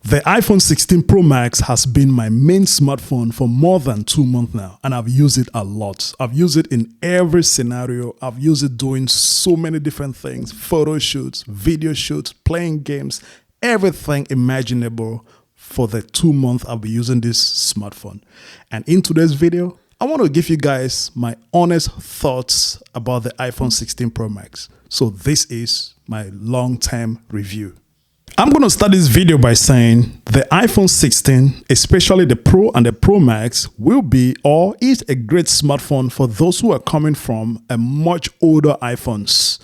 The iPhone 16 Pro Max has been my main smartphone for more than 2 months now, and I've used it a lot. I've used it in every scenario. I've used it doing so many different things: photo shoots, video shoots, playing games, everything imaginable for the 2 months I've been using this smartphone. And in today's video, I want to give you guys my honest thoughts about the iPhone 16 Pro Max. So this is my long-term review. I'm going to start this video by saying the iPhone 16, especially the Pro and the Pro Max, will be or is a great smartphone for those who are coming from a much older iPhones.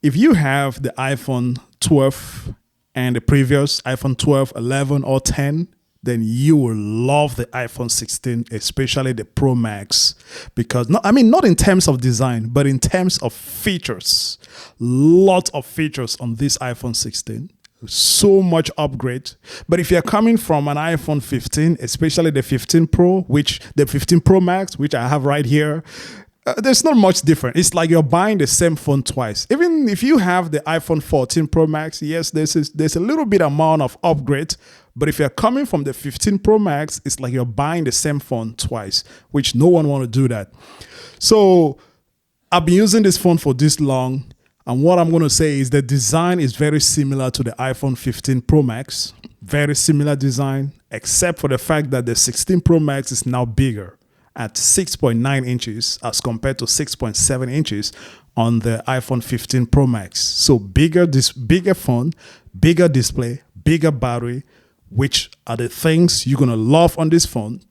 If you have the iPhone 12 and the previous iPhone 12, 11 or 10, then you will love the iPhone 16, especially the Pro Max, because not in terms of design, but in terms of features. Lot of features on this iPhone 16. So much upgrade. But if you're coming from an iPhone 15, especially the 15 Pro, the 15 Pro Max, which I have right here, there's not much different. It's like you're buying the same phone twice. Even if you have the iPhone 14 Pro Max, yes, there's a little bit amount of upgrade. But if you're coming from the 15 Pro Max, it's like you're buying the same phone twice, which no one want to do that. So I've been using this phone for this long. And what I'm going to say is the design is very similar to the iPhone 15 Pro Max. Very similar design, except for the fact that the 16 Pro Max is now bigger at 6.9 inches as compared to 6.7 inches on the iPhone 15 Pro Max. So bigger phone, bigger display, bigger battery, which are the things you're going to love on this phone.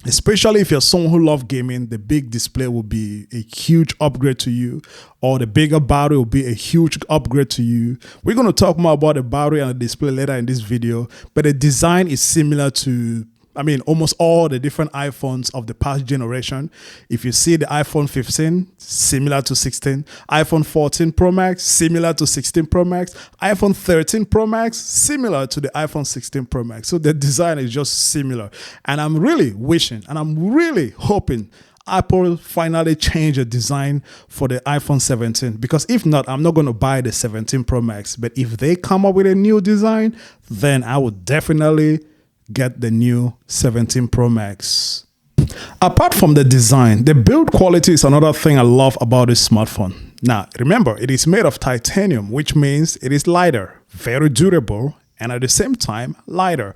Especially if you're someone who loves gaming, the big display will be a huge upgrade to you, or the bigger battery will be a huge upgrade to you. We're going to talk more about the battery and the display later in this video, but the design is similar to almost all the different iPhones of the past generation. If you see the iPhone 15, similar to 16. iPhone 14 Pro Max, similar to 16 Pro Max. iPhone 13 Pro Max, similar to the iPhone 16 Pro Max. So the design is just similar. And I'm really wishing, and I'm really hoping Apple finally change the design for the iPhone 17, because if not, I'm not going to buy the 17 Pro Max. But if they come up with a new design, then I would definitely get the new 17 Pro Max. Apart from the design, the build quality is another thing I love about this smartphone. Now, remember, it is made of titanium, which means it is lighter, very durable, and at the same time, lighter.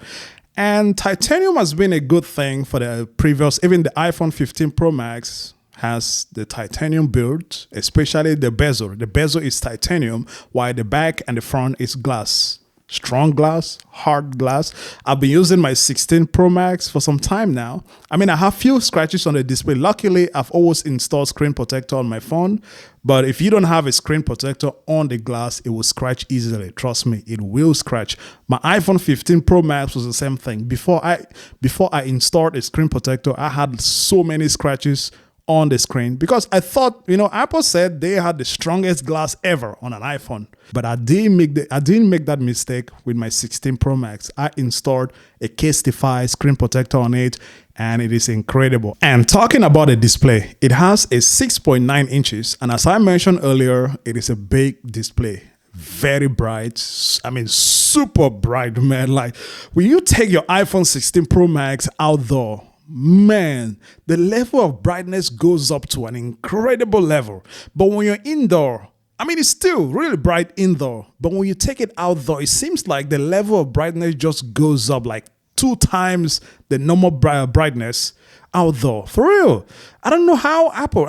And titanium has been a good thing for the previous, even the iPhone 15 Pro Max has the titanium build, especially the bezel. The bezel is titanium, while the back and the front is glass. Strong glass, hard glass. I've been using my 16 Pro Max for some time now. I have few scratches on the display. Luckily, I've always installed screen protector on my phone. But if you don't have a screen protector on the glass, it will scratch easily. Trust me, it will scratch. My iPhone 15 Pro Max was the same thing. Before I installed a screen protector, I had so many scratches on the screen because I thought, Apple said they had the strongest glass ever on an iPhone. But I didn't make that mistake with my 16 Pro Max. I installed a case-defy screen protector on it, and it is incredible. And talking about the display, it has a 6.9 inches, and as I mentioned earlier, it is a big display. Very bright. Super bright, man. Like when you take your iPhone 16 Pro Max outdoor, man, the level of brightness goes up to an incredible level. But when you're indoor, it's still really bright indoor. But when you take it outdoor, it seems like the level of brightness just goes up like 2 times the normal brightness outdoor. For real. I don't know how Apple,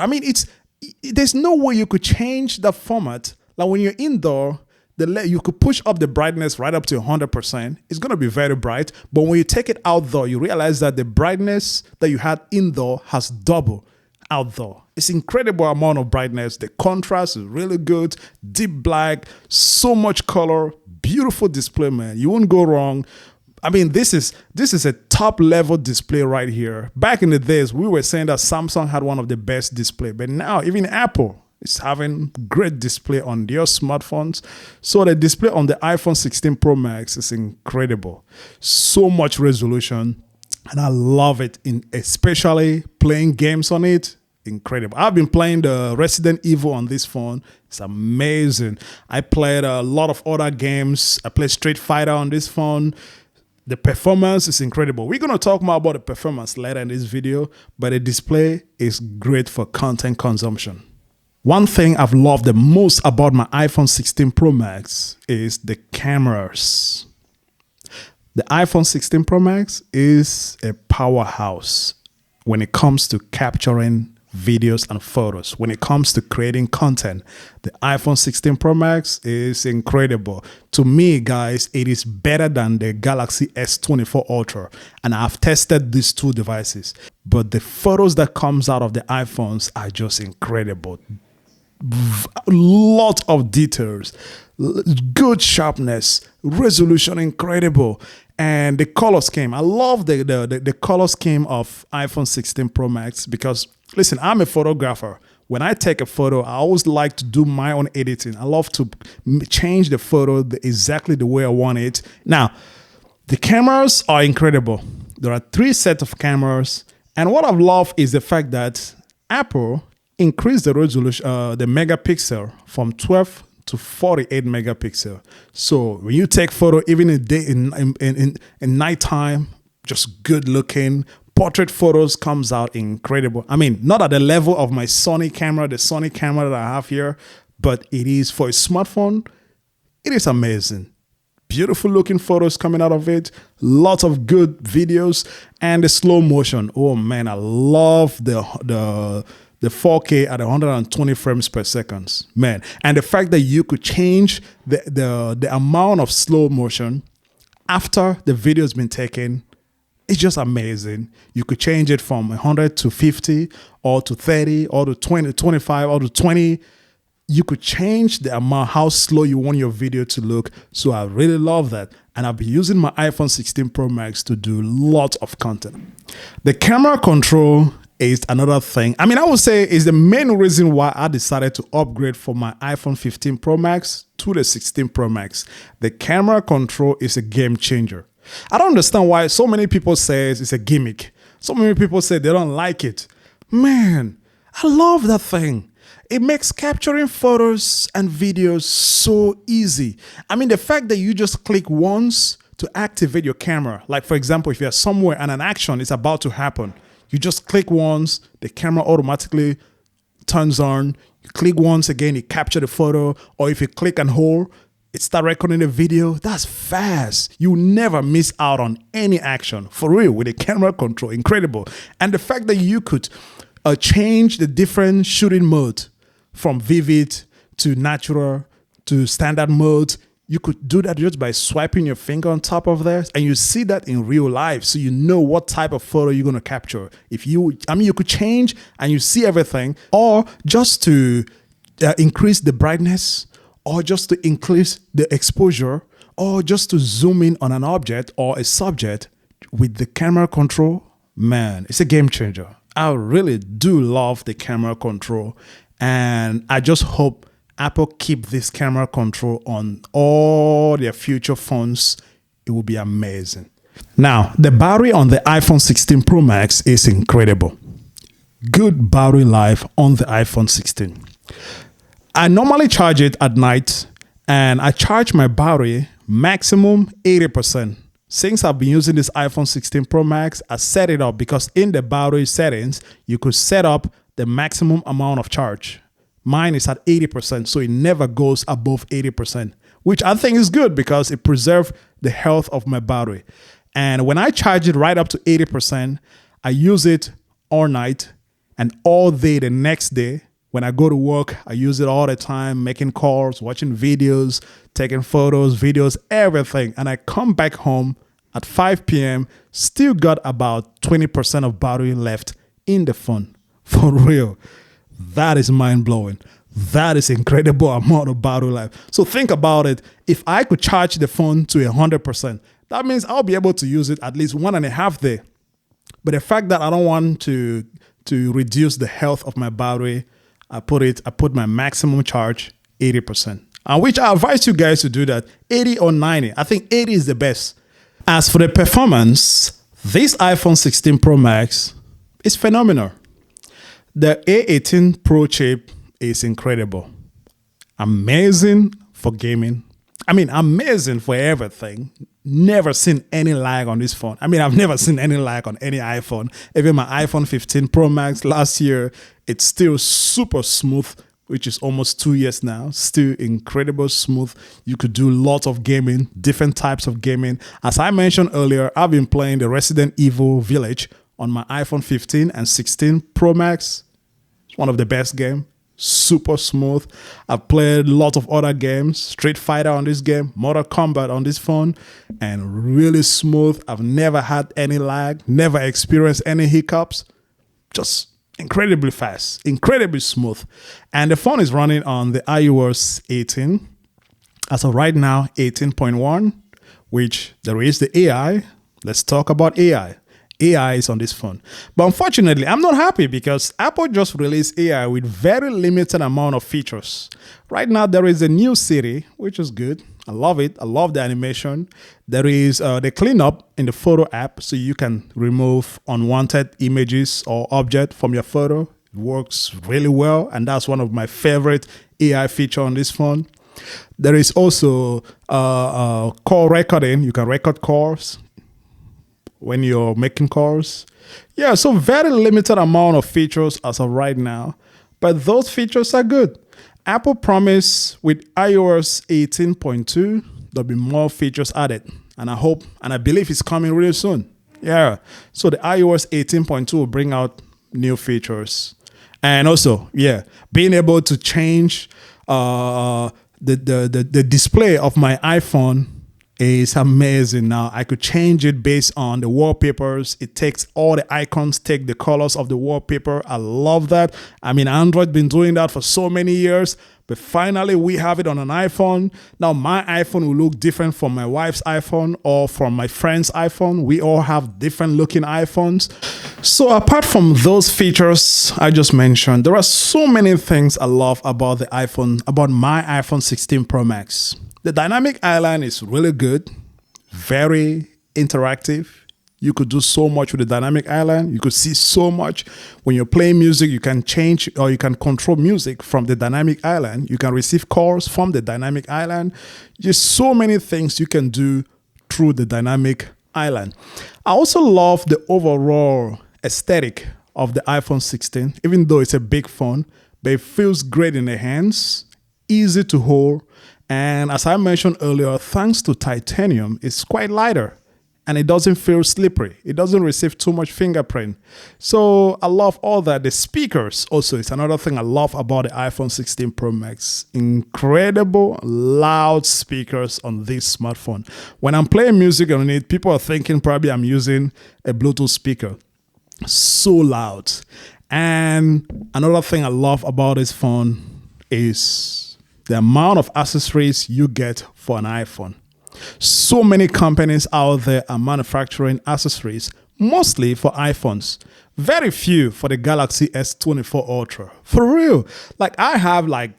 there's no way you could change the format. Like when you're indoor, you could push up the brightness right up to 100%. It's going to be very bright. But when you take it outdoor, you realize that the brightness that you had indoor has double outdoor. It's incredible amount of brightness. The contrast is really good. Deep black, so much color, beautiful display, man. You won't go wrong. This is a top level display right here. Back in the days, we were saying that Samsung had one of the best display, but now even Apple is having great display on their smartphones. So the display on the iPhone 16 Pro Max is incredible. So much resolution, and I love it, especially playing games on it. Incredible. I've been playing the Resident Evil on this phone. It's amazing. I played a lot of other games. I played Street Fighter on this phone. The performance is incredible. We're going to talk more about the performance later in this video, but the display is great for content consumption. One thing I've loved the most about my iPhone 16 Pro Max is the cameras. The iPhone 16 Pro Max is a powerhouse when it comes to capturing videos and photos. When it comes to creating content, the iPhone 16 Pro Max is incredible. To me, guys, it is better than the Galaxy S24 Ultra, and I've tested these two devices. But the photos that comes out of the iPhones are just incredible. Lot of details, good sharpness, resolution incredible, and the color scheme. I love the color scheme of iPhone 16 Pro Max because, listen, I'm a photographer. When I take a photo, I always like to do my own editing. I love to change the photo exactly the way I want it. Now, the cameras are incredible. There are 3 sets of cameras, and what I've loved is the fact that Apple increase the resolution, the megapixel from 12 to 48 megapixel. So when you take photo, even in nighttime, just good looking. Portrait photos comes out incredible. I mean, not at the level of my Sony camera, the Sony camera that I have here, but it is for a smartphone. It is amazing. Beautiful looking photos coming out of it. Lots of good videos and the slow motion. Oh man, I love the 4K at 120 frames per second, man. And the fact that you could change the amount of slow motion after the video has been taken, it's just amazing. You could change it from 100 to 50 or to 30 or to 20, 25 or to 20. You could change the amount, how slow you want your video to look. So I really love that. And I'll be using my iPhone 16 Pro Max to do lots of content. The camera control is another thing. I mean, I would say is the main reason why I decided to upgrade from my iPhone 15 Pro Max to the 16 Pro Max. The camera control is a game changer. I don't understand why so many people say it's a gimmick. So many people say they don't like it. Man, I love that thing. It makes capturing photos and videos so easy. I mean, the fact that you just click once to activate your camera, like for example, if you're somewhere and an action is about to happen, you just click once, the camera automatically turns on. You click once again, it captures the photo. Or if you click and hold, it starts recording the video. That's fast. You never miss out on any action. For real, with the camera control, incredible. And the fact that you could change the different shooting mode from vivid to natural to standard mode. You could do that just by swiping your finger on top of there, and you see that in real life, so you know what type of photo you're going to capture. You could change and you see everything, or just to increase the brightness, or just to increase the exposure, or just to zoom in on an object or a subject with the camera control. Man, it's a game changer. I really do love the camera control, and I just hope Apple keep this camera control on all their future phones. It will be amazing. Now, the battery on the iPhone 16 Pro Max is incredible. Good battery life on the iPhone 16. I normally charge it at night, and I charge my battery maximum 80%. Since I've been using this iPhone 16 Pro Max, I set it up because in the battery settings, you could set up the maximum amount of charge. Mine is at 80%, so it never goes above 80%, which I think is good because it preserves the health of my battery. And when I charge it right up to 80%, I use it all night and all day the next day. When I go to work, I use it all the time, making calls, watching videos, taking photos, videos, everything. And I come back home at 5 p.m., still got about 20% of battery left in the phone. For real. That is mind-blowing. That is incredible amount of battery life. So think about it. If I could charge the phone to 100%, that means I'll be able to use it at least 1.5 days. But the fact that I don't want to reduce the health of my battery, I put my maximum charge 80%. Which I advise you guys to do that, 80 or 90. I think 80 is the best. As for the performance, this iPhone 16 Pro Max is phenomenal. The A18 Pro chip is incredible. Amazing for gaming. I mean, amazing for everything. never seen any lag on this phone. I mean, I've never seen any lag on any iPhone. Even my iPhone 15 Pro Max last year, it's still super smooth, which is almost 2 years now. Still incredible smooth. You could do lots of gaming, different types of gaming. As I mentioned earlier, I've been playing the Resident Evil Village on my iPhone 15 and 16 Pro Max. It's one of the best games. Super smooth. I've played a lot of other games, Street Fighter on this game, Mortal Kombat on this phone, and really smooth. I've never had any lag, never experienced any hiccups. Just incredibly fast, incredibly smooth. And the phone is running on the iOS 18. As of right now, 18.1, which there is the AI. Let's talk about AI. AI is on this phone. But unfortunately, I'm not happy because Apple just released AI with very limited amount of features. Right now, there is a new Siri, which is good. I love it. I love the animation. There is the cleanup in the photo app, so you can remove unwanted images or objects from your photo. It works really well, and that's one of my favorite AI features on this phone. There is also call recording. You can record calls when you're making calls. Yeah, so very limited amount of features as of right now, but those features are good. Apple promised with iOS 18.2, there'll be more features added, and I hope and I believe it's coming really soon. Yeah, so the iOS 18.2 will bring out new features, and also, yeah, being able to change the display of my iPhone is amazing. Now I could change it based on the wallpapers. It takes all the icons, take the colors of the wallpaper. I love that. I mean, Android been doing that for so many years, but finally we have it on an iPhone. Now my iPhone will look different from my wife's iPhone or from my friend's iPhone. We all have different looking iPhones. So apart from those features I just mentioned, there are so many things I love about the iPhone, about my iPhone 16 Pro Max. The dynamic island is really good, very interactive. You could do so much with the dynamic island. You could see so much. When you're playing music, you can change or you can control music from the dynamic island. You can receive calls from the dynamic island. Just so many things you can do through the dynamic island. I also love the overall aesthetic of the iPhone 16, even though it's a big phone, but it feels great in the hands, easy to hold. And as I mentioned earlier, thanks to titanium, it's quite lighter and it doesn't feel slippery. It doesn't receive too much fingerprint. So I love all that. The speakers also is another thing I love about the iPhone 16 Pro Max. Incredible loud speakers on this smartphone. When I'm playing music on it, people are thinking probably I'm using a Bluetooth speaker. So loud. And another thing I love about this phone is the amount of accessories you get for an iPhone. So many companies out there are manufacturing accessories, mostly for iPhones. Very few for the Galaxy S24 Ultra. For real. Like I have like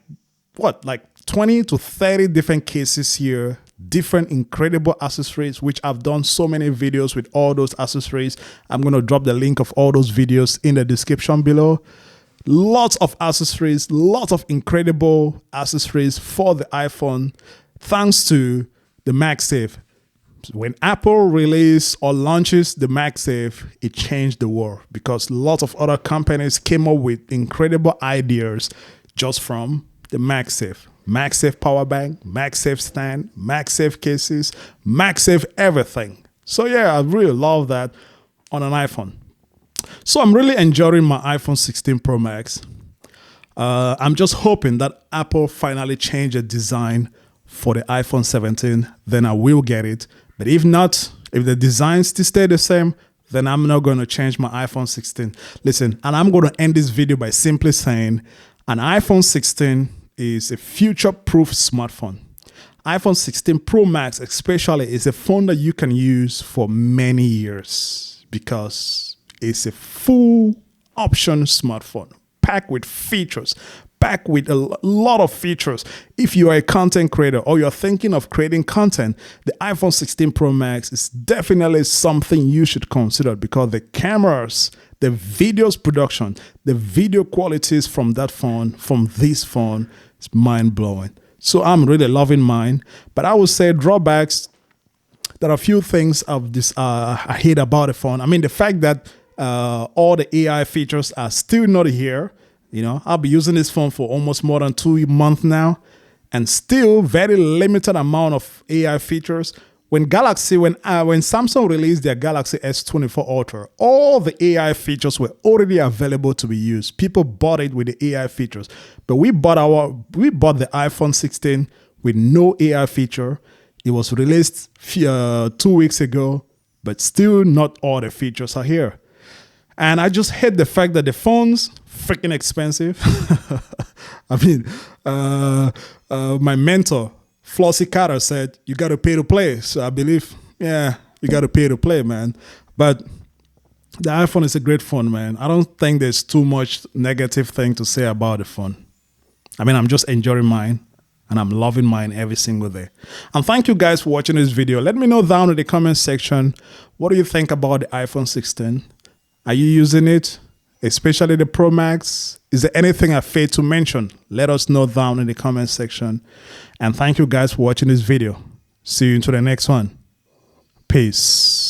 20 to 30 different cases here, different incredible accessories, which I've done so many videos with all those accessories. I'm going to drop the link of all those videos in the description below. Lots of accessories, lots of incredible accessories for the iPhone, thanks to the MagSafe. When Apple releases or launches the MagSafe, it changed the world because lots of other companies came up with incredible ideas just from the MagSafe. MagSafe power bank, MagSafe stand, MagSafe cases, MagSafe everything. So yeah, I really love that on an iPhone. So I'm really enjoying my iPhone 16 Pro Max. I'm just hoping that Apple finally change the design for the iPhone 17, then I will get it. But if not, if the design still stay the same, then I'm not going to change my iPhone 16. Listen, and I'm going to end this video by simply saying an iPhone 16 is a future-proof smartphone. iPhone 16 Pro Max especially is a phone that you can use for many years because it's a full option smartphone, packed with features, packed with a lot of features. If you are a content creator or you're thinking of creating content, the iPhone 16 Pro Max is definitely something you should consider because the cameras, the videos production, the video qualities from that phone, from this phone, is mind-blowing. So I'm really loving mine. But I would say drawbacks, there are a few things of this I hate about the phone. I mean, the fact that all the AI features are still not here. You know, I'll be using this phone for almost more than 2 months now, and still very limited amount of AI features. When Samsung released their Galaxy S24 Ultra, all the AI features were already available to be used. People bought it with the AI features, but we bought the iPhone 16 with no AI feature. It was released 2 weeks ago, but still not all the features are here. And I just hate the fact that the phone's freaking expensive. I mean, my mentor, Flossie Carter, said, you got to pay to play. So I believe, yeah, you got to pay to play, man. But the iPhone is a great phone, man. I don't think there's too much negative thing to say about the phone. I mean, I'm just enjoying mine, and I'm loving mine every single day. And thank you guys for watching this video. Let me know down in the comment section, what do you think about the iPhone 16? Are you using it? Especially the Pro Max? Is there anything I failed to mention? Let us know down in the comment section. And thank you guys for watching this video. See you into the next one. Peace.